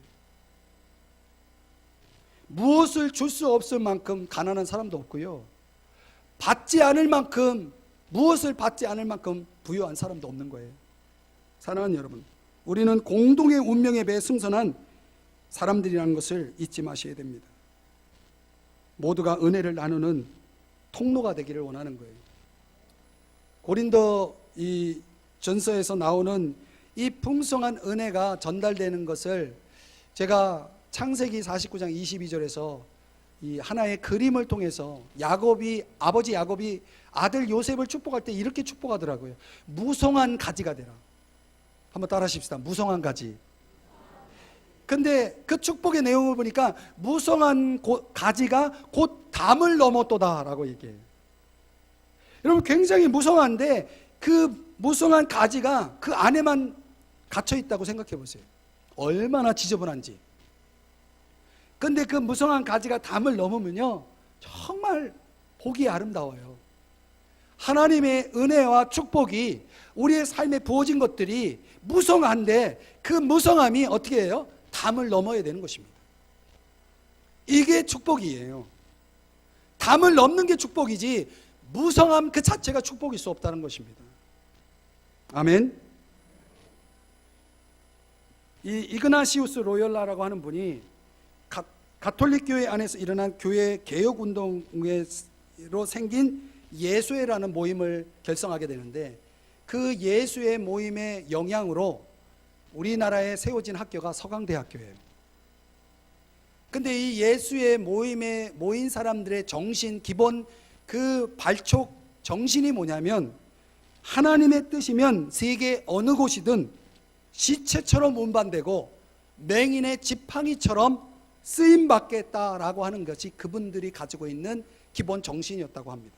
무엇을 줄 수 없을 만큼 가난한 사람도 없고요, 받지 않을 만큼, 무엇을 받지 않을 만큼 부유한 사람도 없는 거예요. 사랑하는 여러분, 우리는 공동의 운명에 배해 승선한 사람들이라는 것을 잊지 마셔야 됩니다. 모두가 은혜를 나누는 통로가 되기를 원하는 거예요. 고린도 이 전서에서 나오는 이 풍성한 은혜가 전달되는 것을 제가 창세기 49장 22절에서 이 하나의 그림을 통해서 아버지 야곱이 아들 요셉을 축복할 때 이렇게 축복하더라고요. 무성한 가지가 되라. 한번 따라 하십시다. 무성한 가지. 근데 그 축복의 내용을 보니까 무성한 가지가 곧 담을 넘었도다 라고 얘기해요. 여러분 굉장히 무성한데 그 무성한 가지가 그 안에만 갇혀 있다고 생각해 보세요. 얼마나 지저분한지. 근데 그 무성한 가지가 담을 넘으면요 정말 보기 아름다워요. 하나님의 은혜와 축복이 우리의 삶에 부어진 것들이 무성한데 그 무성함이 어떻게 해요? 담을 넘어야 되는 것입니다. 이게 축복이에요. 담을 넘는 게 축복이지 무성함 그 자체가 축복일 수 없다는 것입니다. 아멘. 이 이그나시우스 로열라라고 하는 분이 가톨릭 교회 안에서 일어난 교회 개혁 운동으로 생긴 예수회라는 모임을 결성하게 되는데 그 예수회 모임의 영향으로 우리나라에 세워진 학교가 서강대학교예요. 근데 이 예수의 모임에 모인 사람들의 정신, 기본 그 발촉 정신이 뭐냐면 하나님의 뜻이면 세계 어느 곳이든 시체처럼 운반되고 맹인의 지팡이처럼 쓰임받겠다라고 하는 것이 그분들이 가지고 있는 기본 정신이었다고 합니다.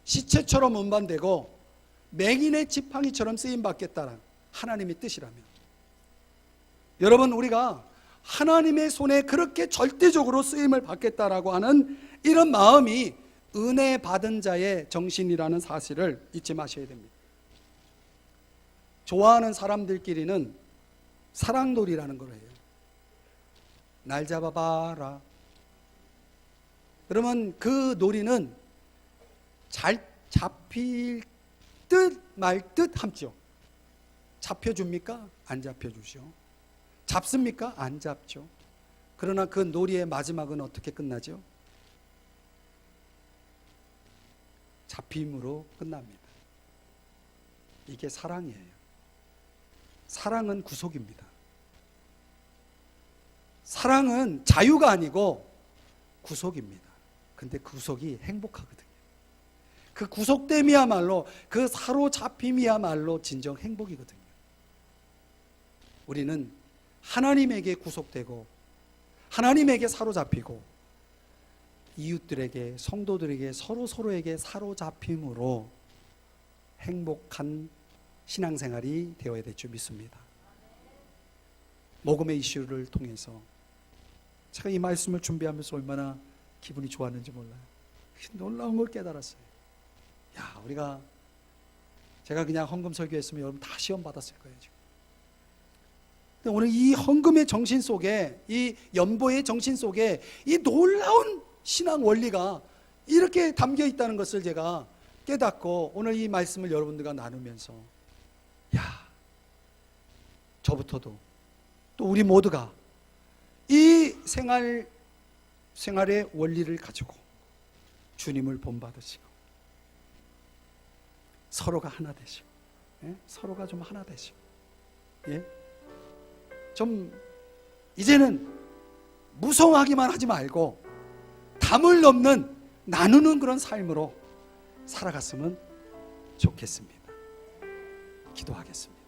시체처럼 운반되고 맹인의 지팡이처럼 쓰임받겠다라는 하나님의 뜻이라면, 여러분 우리가 하나님의 손에 그렇게 절대적으로 쓰임을 받겠다라고 하는 이런 마음이 은혜 받은 자의 정신이라는 사실을 잊지 마셔야 됩니다. 좋아하는 사람들끼리는 사랑놀이라는 걸 해요. 날 잡아봐라. 그러면 그 놀이는 잘 잡힐 듯 말 듯 함죠. 잡혀줍니까? 안 잡혀주죠. 잡습니까? 안 잡죠. 그러나 그 놀이의 마지막은 어떻게 끝나죠? 잡힘으로 끝납니다. 이게 사랑이에요. 사랑은 구속입니다. 사랑은 자유가 아니고 구속입니다. 근데 구속이 행복하거든요. 그 구속됨이야말로, 그 사로잡힘이야말로 진정 행복이거든요. 우리는 하나님에게 구속되고 하나님에게 사로잡히고 이웃들에게, 성도들에게, 서로에게 사로잡힘으로 행복한 신앙생활이 되어야 될 줄 믿습니다. 복음의 이슈를 통해서 제가 이 말씀을 준비하면서 얼마나 기분이 좋았는지 몰라요. 놀라운 걸 깨달았어요. 야, 제가 그냥 헌금 설교했으면 여러분 다 시험 받았을 거예요, 지금. 근데 오늘 이 헌금의 정신 속에, 이 연보의 정신 속에 이 놀라운 신앙 원리가 이렇게 담겨 있다는 것을 제가 깨닫고 오늘 이 말씀을 여러분들과 나누면서, 야, 저부터도 또 우리 모두가 이 생활의 원리를 가지고 주님을 본받으시고 서로가 하나 되시고, 예? 서로가 좀 하나 되시고, 예? 좀 이제는 무성하기만 하지 말고 담을 넘는, 나누는 그런 삶으로 살아갔으면 좋겠습니다. 기도하겠습니다.